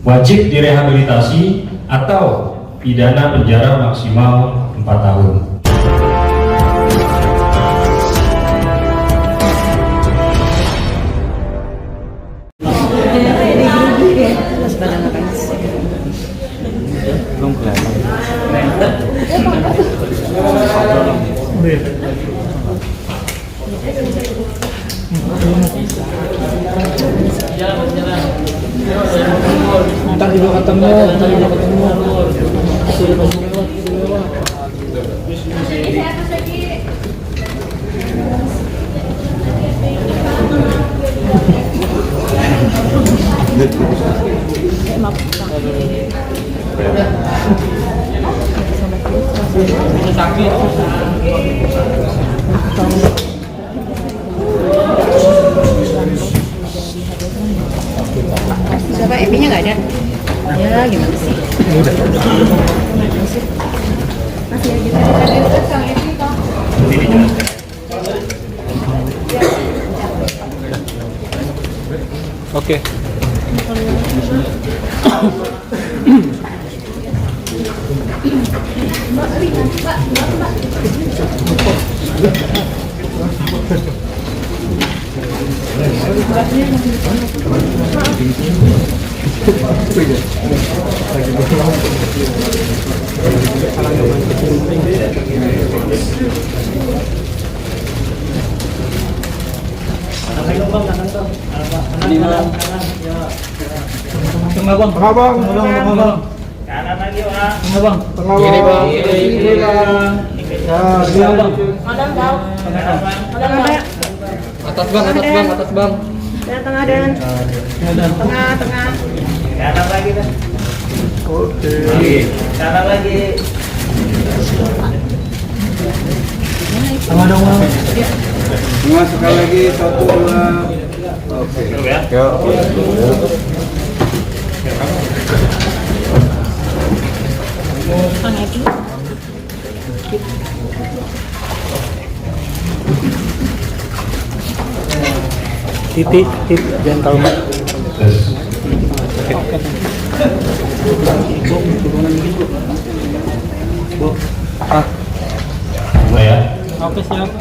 wajib direhabilitasi atau pidana penjara maksimal 4 tahun. Belum kelihatan. Ntar juga ketemu. Siapa Epinya nggak ada? Ya gimana sih? Masih aja tadi Kang Epi kok. Oke. Tengah bang. Kanan lagi, Pak. Tengah bang. Kiri, Bang. Kiri bang. Ya, dia bang. Madam tahu. Kanan, Bang. Madam ada. Atas bang. Dan tengah dan tengah. Kanan lagi, Bang. Oke. Kanan lagi. Tengah dong bang. Tengah sekali lagi, 1, 2. Oke. Ya. Kang Epi. Titik, jangan tahu mbak. Terus, mulai ya. Oke siap.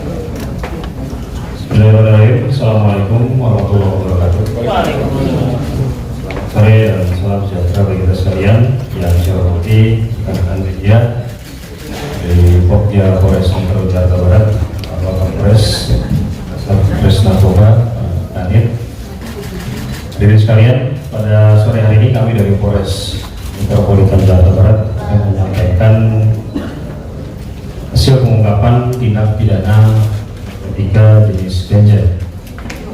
Bismillahirrahmanirrahim. Assalamualaikum warahmatullahi wabarakatuh. Waalaikumsalam. Sore dan salam sejahtera bagi kita sekalian yang saya hormati rekan-rekan media dari Pokja Polres Metro Jakarta Barat, Bapak Kapolres, Satres Narkoba, Kanit. Hadirin sekalian, pada sore hari ini kami dari Polres Metropolitan Jakarta Barat akan menyampaikan hasil pengungkapan tindak pidana narkotika jenis ganja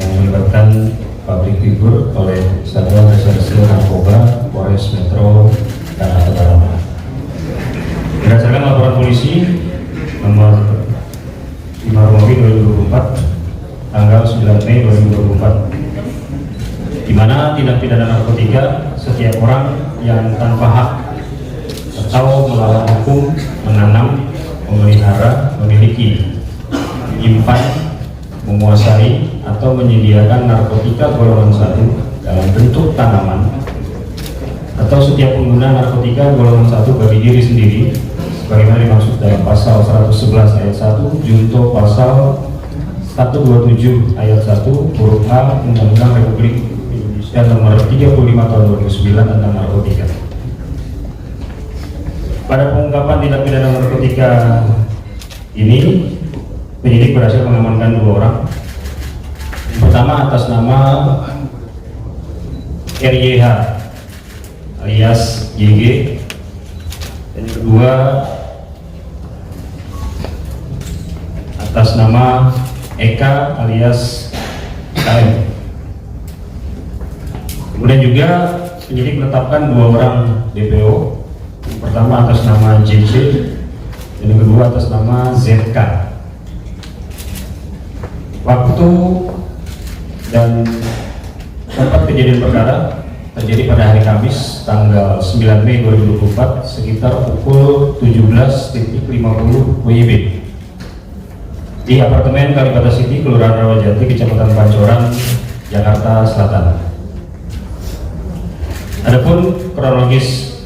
yang melibatkan pabrik figur oleh Satuan Reserse Narkoba Polres Metro Jakarta Barat. Berdasarkan laporan polisi nomor 5 Romawi 2024 tanggal 9 Mei 2024, di mana tindak pidana narkotika setiap orang yang tanpa hak atau melawan hukum menanam, memelihara, memiliki, menyimpan, menguasai atau menyediakan narkotika golongan 1 dalam bentuk tanaman atau setiap pengguna narkotika golongan 1 bagi diri sendiri sebagaimana dimaksud dalam pasal 111 ayat 1 junto pasal 127 ayat 1 huruf A Undang-Undang Republik Indonesia nomor 35 tahun 2009 tentang narkotika. Pada pengungkapan tindak pidana narkotika ini, penyidik berhasil mengamankan 2 orang. Yang pertama atas nama RYH alias YG, dan yang kedua atas nama Eka alias KM. Kemudian juga penyidik menetapkan 2 orang DPO. Yang pertama atas nama JC dan yang kedua atas nama ZK. Waktu dan tempat kejadian perkara terjadi pada hari Kamis tanggal 9 Mei 2024 sekitar pukul 17.50 WIB di apartemen Kalibata City, Kelurahan Rawajati, Kecamatan Pancoran, Jakarta Selatan. Adapun kronologis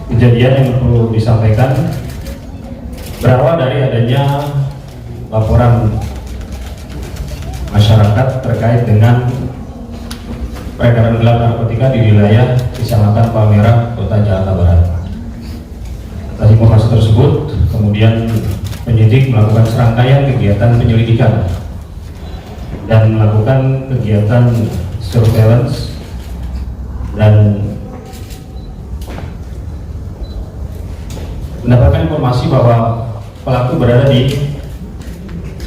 kejadian yang perlu disampaikan berawal dari adanya laporan masyarakat terkait dengan peredaran gelap narkotika di wilayah Kecamatan Palmerah, Kota Jakarta Barat. Atas informasi tersebut, kemudian penyidik melakukan serangkaian kegiatan penyelidikan dan melakukan kegiatan surveillance dan mendapatkan informasi bahwa pelaku berada di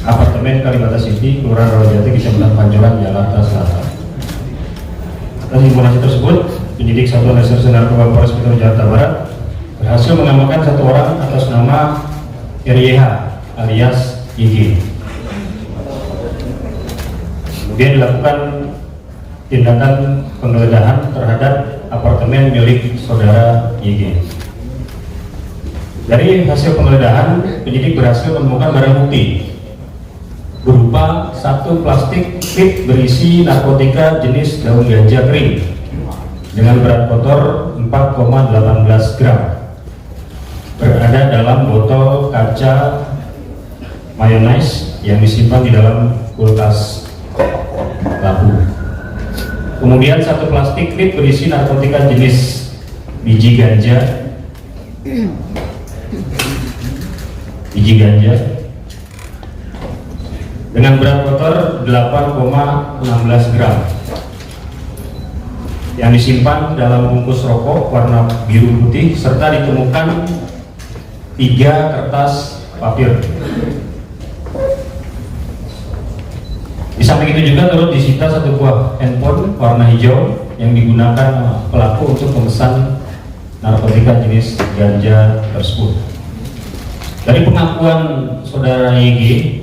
apartemen Kalibata City, Kelurahan Rawajati, Kecamatan Pancoran, Jakarta Selatan. Atas informasi tersebut, penyidik Satuan Reserse Narkoba Polres Metro Jakarta Barat berhasil mengamankan satu orang atas nama RYH alias YG. Kemudian dilakukan tindakan penggeledahan terhadap apartemen milik saudara YG. Dari hasil penggeledahan, penyidik berhasil menemukan barang bukti berupa satu plastik klip berisi narkotika jenis daun ganja kering dengan berat kotor 4,18 gram berada dalam botol kaca mayonnaise yang disimpan di dalam kulkas pelaku. Kemudian satu plastik klip berisi narkotika jenis biji ganja dengan berat kotor 8,16 gram yang disimpan dalam bungkus rokok warna biru putih serta ditemukan 3 kertas papir. Di samping itu juga turut disita satu buah handphone warna hijau yang digunakan pelaku untuk memesan narkotika jenis ganja tersebut. Dari pengakuan saudara YG,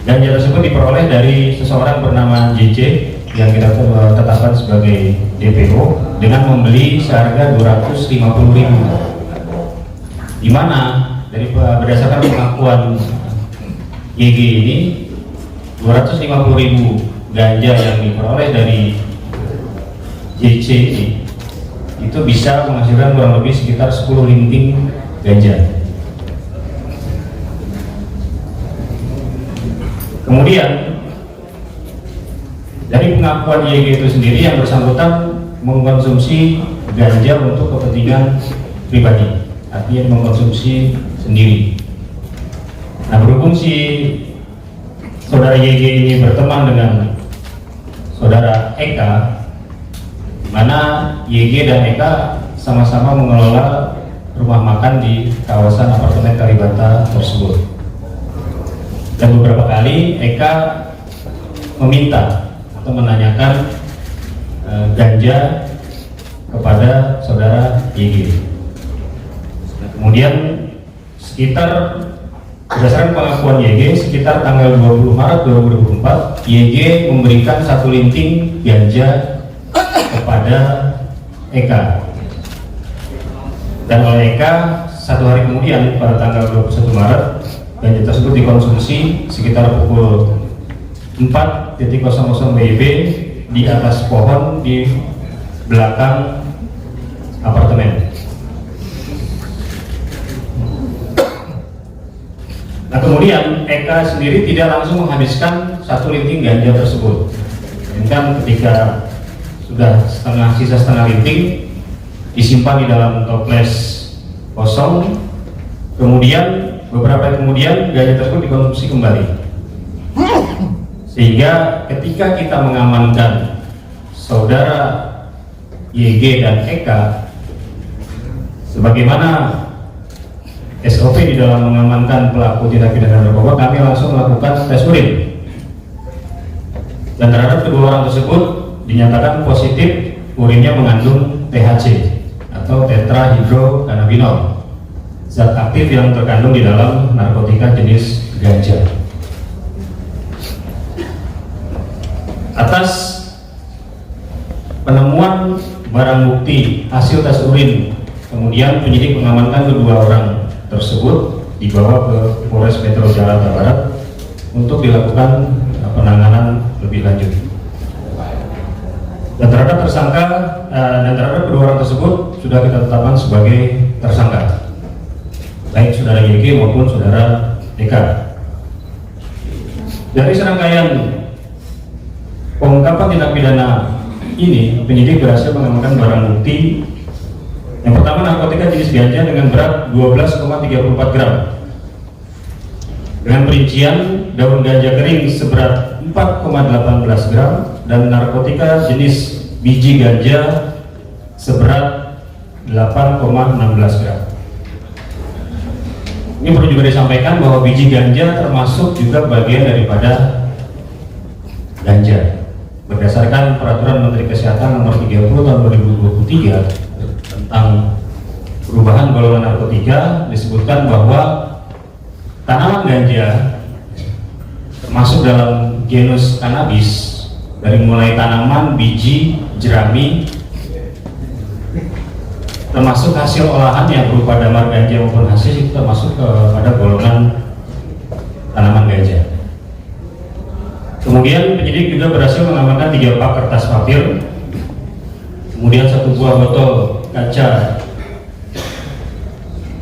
ganja tersebut diperoleh dari seseorang bernama JC yang kita tetapkan sebagai DPO dengan membeli seharga 250.000. Di mana dari berdasarkan pengakuan YG ini 250.000 ganja yang diperoleh dari JC itu bisa menghasilkan kurang lebih sekitar 10 linting ganja. Kemudian dari pengakuan YG itu sendiri, yang bersangkutan mengkonsumsi ganja untuk kepentingan pribadi, artinya mengkonsumsi sendiri. Nah, berhubung si saudara YG ini berteman dengan saudara Eka, di mana YG dan Eka sama-sama mengelola rumah makan di kawasan apartemen Kalibata tersebut. Dan beberapa kali Eka meminta atau menanyakan ganja kepada saudara YG. Kemudian sekitar berdasarkan pengakuan YG, sekitar tanggal 20 Maret 2024, YG memberikan 1 linting ganja kepada Eka. Dan oleh Eka, 1 hari kemudian pada tanggal 21 Maret, ganja tersebut dikonsumsi sekitar pukul 4.00 WIB di atas pohon di belakang apartemen. Nah, kemudian Eka sendiri tidak langsung menghabiskan 1 linting ganja tersebut. Dan ketika sudah sisa setengah linting disimpan di dalam toples kosong, kemudian beberapa hari kemudian ganja tersebut dikonsumsi kembali. Sehingga ketika kita mengamankan saudara YG dan Eka, sebagaimana SOP di dalam mengamankan pelaku tindak pidana narkoba, kami langsung melakukan tes urin. Dan terhadap kedua orang tersebut dinyatakan positif urinnya mengandung THC atau tetrahydrocannabinol, zat aktif yang terkandung di dalam narkotika jenis ganja. Atas penemuan barang bukti hasil tes urin, kemudian penyidik mengamankan kedua orang tersebut dibawa ke Polres Metro Jakarta Barat untuk dilakukan penanganan lebih lanjut. Dan terhadap tersangka dan terhadap kedua orang tersebut sudah kita tetapkan sebagai tersangka, baik saudara YG maupun saudara DK. Dari serangkaian pengungkapan tindak pidana ini, penyidik berhasil mengamankan barang bukti. Yang pertama, narkotika jenis ganja dengan berat 12,34 gram dengan perincian daun ganja kering seberat 4,18 gram dan narkotika jenis biji ganja seberat 8,16 gram. Ini perlu juga disampaikan bahwa biji ganja termasuk juga bagian daripada ganja. Berdasarkan Peraturan Menteri Kesehatan Nomor 30 Tahun 2023 tentang perubahan golongan narkotika, disebutkan bahwa tanaman ganja termasuk dalam genus cannabis, dari mulai tanaman, biji, jerami, termasuk hasil olahan yang berupa damar ganja maupun hasil itu termasuk pada golongan tanaman ganja. Kemudian penyidik juga berhasil mengamankan 3 pak kertas papir, kemudian 1 buah botol kaca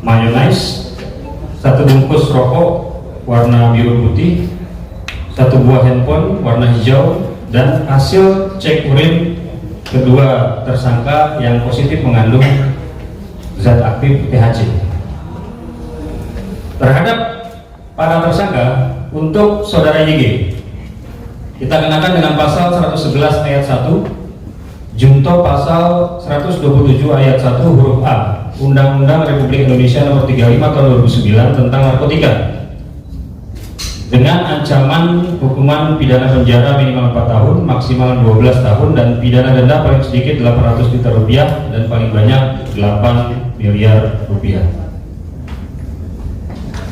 mayonnaise, 1 bungkus rokok warna biru putih, 1 buah handphone warna hijau, dan hasil cek urin kedua tersangka yang positif mengandung zat aktif THC. Terhadap para tersangka, untuk saudara YG kita kenakan dengan pasal 111 ayat 1 junto pasal 127 ayat 1 huruf A Undang-Undang Republik Indonesia Nomor 35 Tahun 2009 tentang narkotika dengan ancaman hukuman pidana penjara minimal 4 tahun, maksimal 12 tahun, dan pidana denda paling sedikit 800 juta rupiah dan paling banyak 8 miliar rupiah.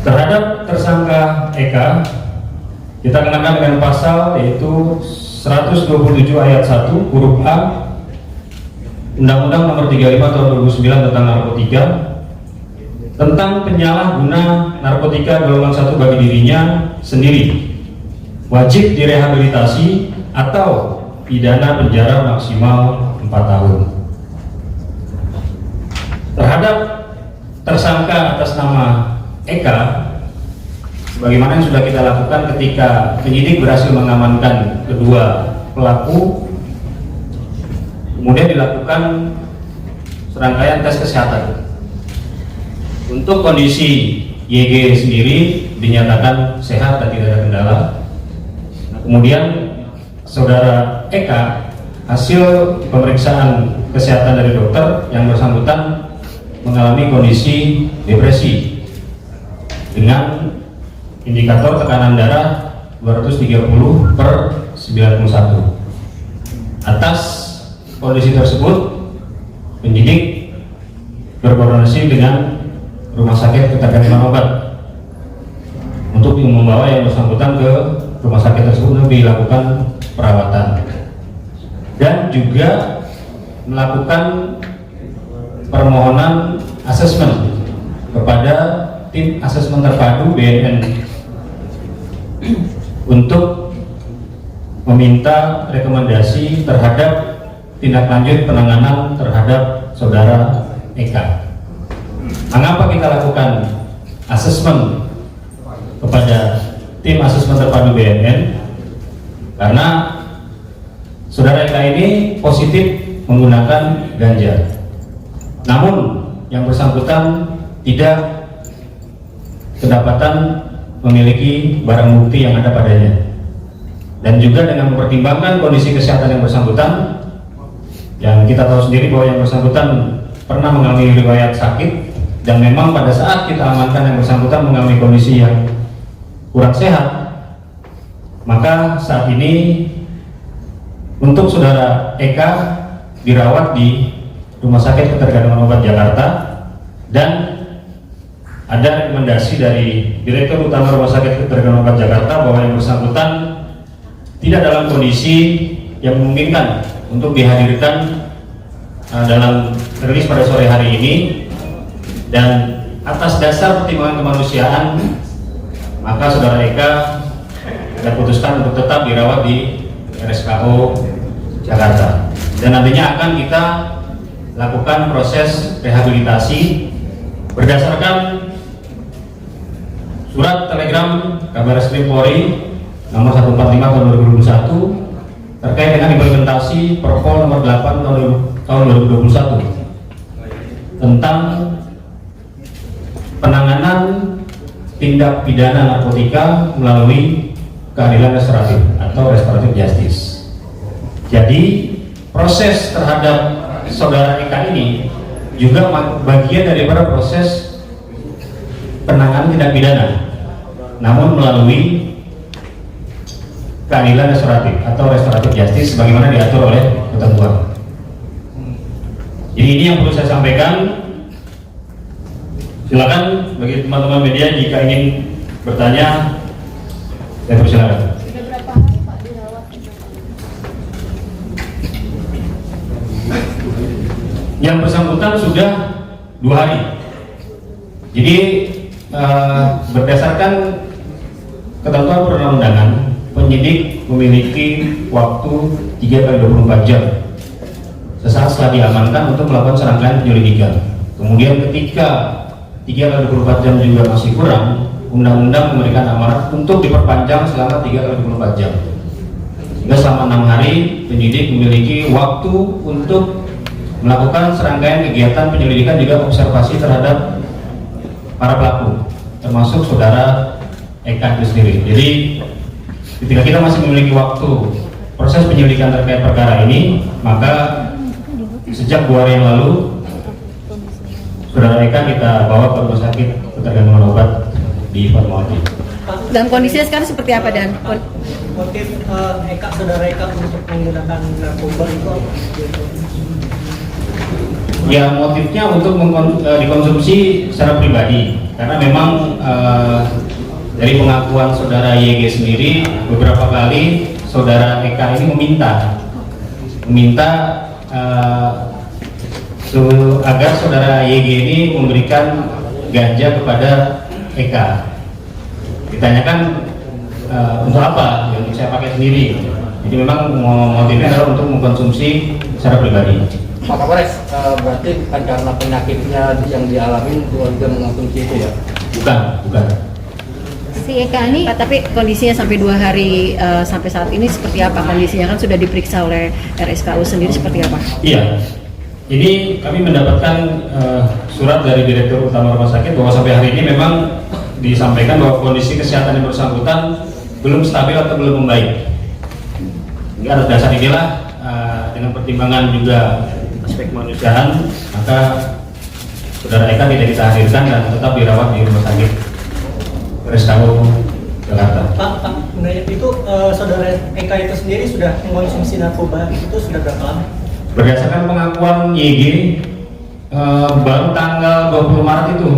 Terhadap tersangka Eka kita kenakan dengan pasal yaitu 127 ayat 1 huruf A Undang-Undang Nomor 35 Tahun 2009 tentang narkotika tentang penyalahguna narkotika golongan 1 bagi dirinya sendiri, wajib direhabilitasi atau pidana penjara maksimal 4 tahun. Terhadap tersangka atas nama Eka, sebagaimana yang sudah kita lakukan ketika penyidik berhasil mengamankan kedua pelaku, kemudian dilakukan serangkaian tes kesehatan. Untuk kondisi YG sendiri dinyatakan sehat dan tidak ada kendala. Nah, kemudian saudara Eka, hasil pemeriksaan kesehatan dari dokter yang bersangkutan mengalami kondisi depresi dengan indikator tekanan darah 230/91. Atas kondisi tersebut, penyidik berkoordinasi dengan Rumah Sakit Ketergantungan Obat untuk membawa yang bersangkutan ke rumah sakit tersebut untuk dilakukan perawatan dan juga melakukan permohonan asesmen kepada tim asesmen terpadu BNN untuk meminta rekomendasi terhadap tindak lanjut penanganan terhadap saudara Eka. Mengapa kita lakukan asesmen kepada tim asesmen terpadu BNN? Karena saudara Eka ini positif menggunakan ganja, namun yang bersangkutan tidak kedapatan memiliki barang bukti yang ada padanya. Dan juga dengan mempertimbangkan kondisi kesehatan yang bersangkutan, yang kita tahu sendiri bahwa yang bersangkutan pernah mengalami riwayat sakit, dan memang pada saat kita amankan yang bersangkutan mengalami kondisi yang kurang sehat, maka saat ini untuk saudara Eka dirawat di Rumah Sakit Ketergantungan Obat Jakarta, dan ada rekomendasi dari Direktur Utama Rumah Sakit Ketergantungan Obat Jakarta bahwa yang bersangkutan tidak dalam kondisi yang memungkinkan untuk dihadirkan dalam rilis pada sore hari ini, dan atas dasar pertimbangan kemanusiaan maka saudara Eka kita putuskan untuk tetap dirawat di RSKO Jakarta. dan nantinya akan kita lakukan proses rehabilitasi berdasarkan surat telegram Kabareskrim Polri nomor 145 tahun 2021 terkait dengan implementasi Perpol nomor 8 tahun 2021 tentang penanganan tindak pidana narkotika melalui keadilan restoratif atau restoratif justice. Jadi proses terhadap saudara Eka ini juga bagian daripada proses penanganan tindak pidana, namun melalui keadilan restoratif atau restoratif justice sebagaimana diatur oleh ketentuan. Jadi ini yang perlu saya sampaikan. Silakan bagi teman-teman media jika ingin bertanya, saya persilakan. Sudah berapa hari Pak dirawat? Yang bersangkutan sudah 2 hari. Jadi berdasarkan ketentuan perundang-undangan, penyidik memiliki waktu 3x24 jam sesaat setelah diamankan untuk melakukan serangkaian penyelidikan. Kemudian ketika 3x24 jam juga masih kurang, undang-undang memberikan amanat untuk diperpanjang selama 3x24 jam. Sehingga selama 6 hari penyidik memiliki waktu untuk melakukan serangkaian kegiatan penyelidikan juga observasi terhadap para pelaku, termasuk saudara Eka itu sendiri. Jadi ketika kita masih memiliki waktu proses penyelidikan terkait perkara ini, maka sejak 2 hari yang lalu saudara Eka kita bawa ke rumah sakit ketergantungan obat di Fatmawati. Dan kondisinya sekarang seperti apa, Dan? Motif saudara Eka untuk menggunakan narkoba itu apa? Ya, motifnya untuk dikonsumsi secara pribadi, karena memang dari pengakuan saudara YG sendiri beberapa kali saudara Eka ini meminta agar saudara YG ini memberikan ganja kepada Eka. Ditanyakan untuk apa? Ya, untuk saya pakai sendiri. Jadi memang motifnya adalah untuk mengkonsumsi secara pribadi. Pak Kapolres, berarti bukan karena penyakitnya yang dialami keluarga mengonsumsi itu ya? Bukan. Si Eka ini, tapi kondisinya sampai 2 hari sampai saat ini seperti apa kondisinya? Kan sudah diperiksa oleh RSKU sendiri, seperti apa? Iya. Ini kami mendapatkan surat dari Direktur Utama Rumah Sakit bahwa sampai hari ini memang disampaikan bahwa kondisi kesehatan yang bersangkutan belum stabil atau belum membaik. Hingga atas dasar inilah dengan pertimbangan juga aspek kemanusiaan, maka saudara Eka tidak kita hadirkan dan tetap dirawat di Rumah Sakit RSKU Jakarta. Pak, itu saudara Eka itu sendiri sudah mengkonsumsi narkoba itu sudah berapa lama? Berdasarkan pengakuan YG, baru tanggal 20 Maret itu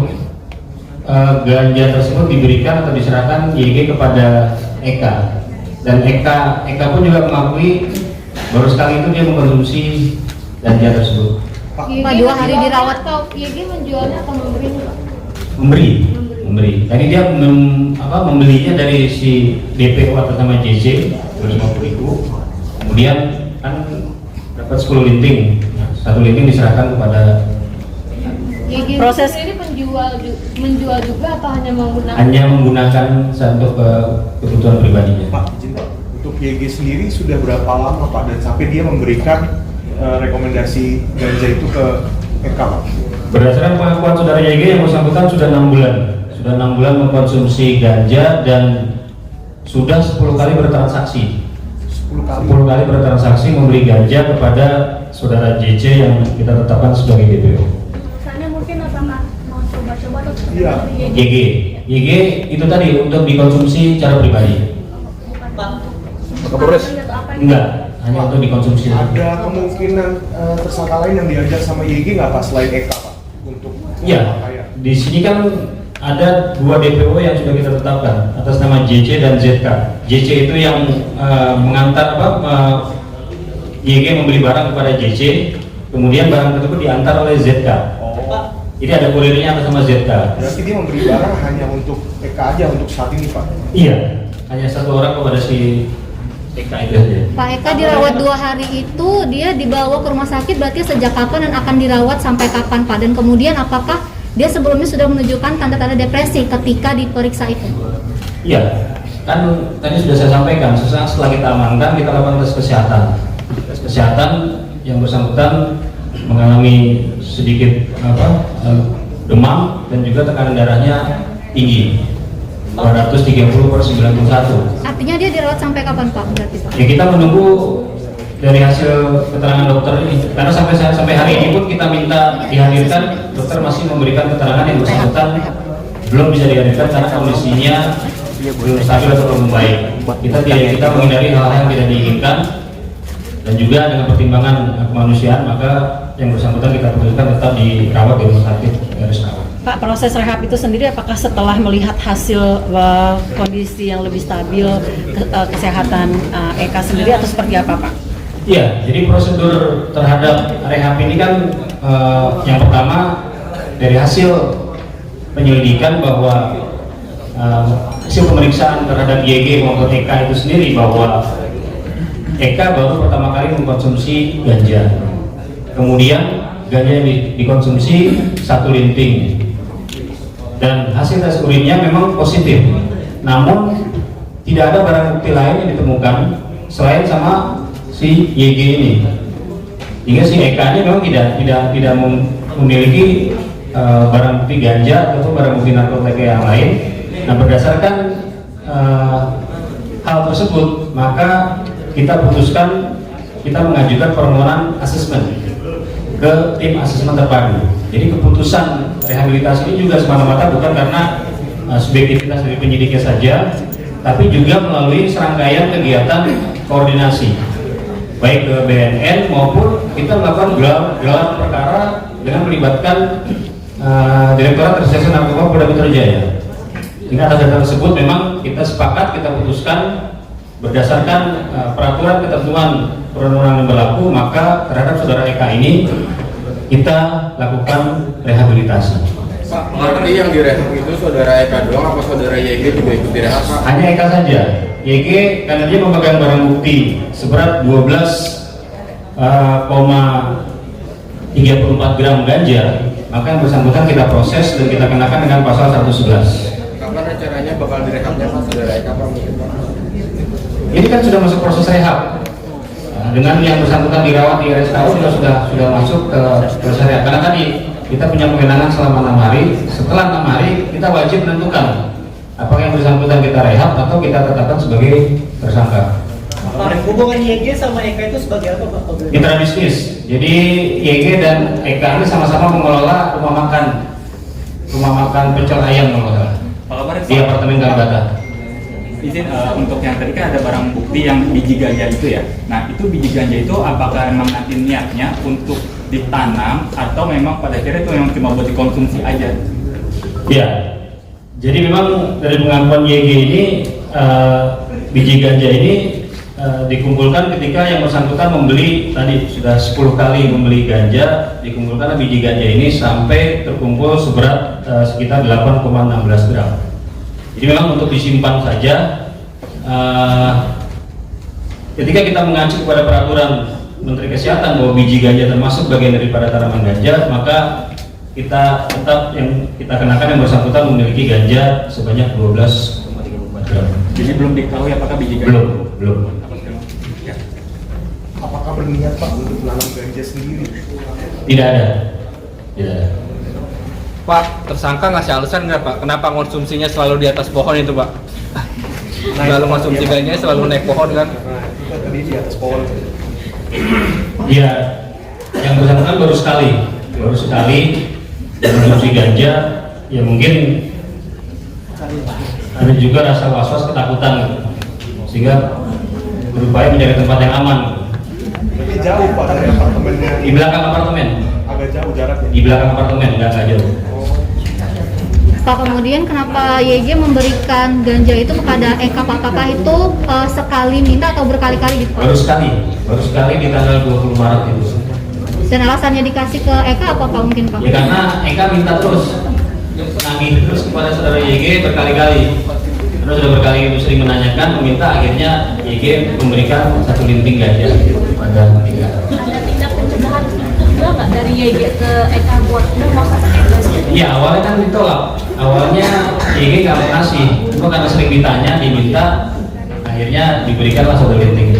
ganja tersebut diberikan atau diserahkan YG kepada Eka, dan Eka pun juga mengakui baru sekali itu dia mengkonsumsi ganja tersebut. Pak, 2 hari dirawat. Atau YG menjualnya atau memberi Pak? Memberi. Tadi dia membelinya dari si DPO atas nama JC 250.000, kemudian kan dapat 10 linting, 1 linting diserahkan kepada YG Proses- sendiri menjual juga atau hanya menggunakan untuk kebutuhan pribadinya. Pak, izin Pak, untuk YG sendiri sudah berapa lama Pak dan sampai dia memberikan rekomendasi ganja itu ke Eka Pak? Berdasarkan pengakuan saudara YG yang bersangkutan sudah 6 bulan. Sudah 6 bulan mengkonsumsi ganja dan sudah 10 kali bertransaksi. 10 kali bertransaksi memberi ganja kepada saudara JC yang kita tetapkan sebagai DPO. Misalnya mungkin apa mau coba-coba atau Iya. YG itu tadi untuk dikonsumsi secara pribadi. Pak, Kapolres. Enggak, hanya untuk dikonsumsi. Ada kemungkinan tersangka lain yang diajak sama YG nggak Pak selain Eka Pak? Untuk Iya, di sini kan ada 2 DPO yang sudah kita tetapkan atas nama JC dan ZK. JC itu yang mengantar YG membeli barang kepada JC, kemudian barang tersebut diantar oleh ZK. Pak, Jadi ada kurirnya atas nama ZK. Berarti dia memberi barang hanya untuk Eka aja untuk saat ini Pak? Iya, hanya 1 orang kepada si Eka itu aja. Pak Eka dirawat 2 hari itu, dia dibawa ke rumah sakit berarti sejak kapan dan akan dirawat sampai kapan Pak? Dan kemudian apakah dia sebelumnya sudah menunjukkan tanda-tanda depresi ketika diperiksa itu? Iya, kan tadi sudah saya sampaikan, setelah kita amankan, kita lakukan tes kesehatan. Tes kesehatan yang bersangkutan mengalami sedikit demam dan juga tekanan darahnya tinggi, 230/91. Artinya dia dirawat sampai kapan Pak? Berarti Pak? Ya kita menunggu dari hasil keterangan dokter ini, karena sampai hari ini pun kita minta dihadirkan, dokter masih memberikan keterangan yang bersangkutan belum bisa dihadirkan karena kondisinya belum stabil atau belum membaik. Kita menghindari hal-hal yang tidak diinginkan dan juga dengan pertimbangan kemanusiaan, maka yang bersangkutan kita putuskan tetap dirawat di rumah sakit RSKU. Pak, proses rehab itu sendiri apakah setelah melihat hasil kondisi yang lebih stabil kesehatan Eka sendiri atau seperti apa Pak? Iya, jadi prosedur terhadap rehab ini kan yang pertama dari hasil penyelidikan bahwa hasil pemeriksaan terhadap YG maupun Eka itu sendiri bahwa Eka baru pertama kali mengkonsumsi ganja, kemudian ganja yang dikonsumsi 1 linting dan hasil tes urinnya memang positif, namun tidak ada barang bukti lain yang ditemukan selain sama si YG ini, hingga si Eka ini memang tidak memiliki barang bukti ganja atau barang bukti narkotika yang lain. Nah, berdasarkan hal tersebut, maka kita putuskan kita mengajukan permohonan asesmen ke tim asesmen terpadu. Jadi keputusan rehabilitasi ini juga semata-mata bukan karena subjektivitas dari penyidiknya saja, tapi juga melalui serangkaian kegiatan koordinasi, baik ke BNN maupun kita melakukan gelar perkara dengan melibatkan Direktorat Reserse Narkoba Polda Metro Jaya. Hingga atas data tersebut memang kita sepakat, kita putuskan berdasarkan peraturan ketentuan perundang-undangan yang berlaku, maka terhadap saudara Eka ini kita lakukan rehabilitasi. Pak, berarti yang direhab itu saudara Eka doang apa saudara YG juga ikut direhab Pak? Hanya Eka saja. YG karena dia memegang barang bukti seberat 12,34 gram ganja, maka yang bersangkutan kita proses dan kita kenakan dengan pasal 111. Kapan rencananya bakal direhabnya Pak saudara Eka Pak mungkin Pak? Ini kan sudah masuk proses rehab. Dengan yang bersangkutan dirawat di RSKU sudah masuk ke proses rehab. Karena tadi kita punya kewenangan selama 6 hari. Setelah 6 hari kita wajib menentukan apakah yang bersangkutan kita rehab atau kita tetapkan sebagai tersangka. Hubungan YG sama Eka itu sebagai apa Pak? Mitra bisnis. Jadi YG dan Eka ini sama-sama mengelola rumah makan pecel ayam kalau nggak salah di apartemen Kalibata. Izin untuk yang tadi kan ada barang bukti yang biji ganja itu ya. Nah itu biji ganja itu apakah memang nanti niatnya untuk ditanam atau memang pada akhirnya itu memang cuma buat dikonsumsi aja? Ya, jadi memang dari pengakuan YG ini biji ganja ini dikumpulkan ketika yang bersangkutan membeli, tadi sudah 10 kali membeli ganja, dikumpulkan biji ganja ini sampai terkumpul seberat sekitar 8,16 gram. Jadi memang untuk disimpan saja. Ketika kita mengacu kepada peraturan Menteri Kesehatan bahwa biji ganja termasuk bagian daripada tanaman ganja, maka kita tetap yang kita kenakan yang bersangkutan memiliki ganja sebanyak 12,34 gram. Jadi belum diketahui apakah biji ganja? Belum. Apakah berniat Pak untuk menanam ganja sendiri? Tidak ada. Pak, tersangka ngasih alasan nggak Pak? Kenapa konsumsinya selalu di atas pohon itu Pak? Selalu konsumsi ganja selalu naik pohon kan? Tadi di atas pohon. Iya, yang bersangkutan baru sekali mengkonsumsi ganja. Ya mungkin ada juga rasa was-was, ketakutan, sehingga berupaya mencari tempat yang aman. Tapi jauh Pak dari apartemennya. Di belakang apartemen. Agak jauh jaraknya. Di belakang apartemen, nggak jauh. Pak, kemudian kenapa YG memberikan ganja itu kepada Eka? Apakah itu sekali minta atau berkali-kali gitu? Baru sekali di tanggal 20 Maret itu. Dan alasannya dikasih ke Eka apa Pak mungkin Pak? Ya karena Eka minta terus, nagih terus kepada saudara YG berkali-kali. Karena sudah berkali sering menanyakan, meminta, akhirnya YG memberikan 1 linting ganja pada Eka. Ada tindak pencegahan juga nggak dari YG ke Eka buat udah mau usah pakai gas? Ya awalnya kan ditolak, awalnya YG nggak mau kasih, cuma karena sering ditanya, diminta, akhirnya diberikanlah 1 linting.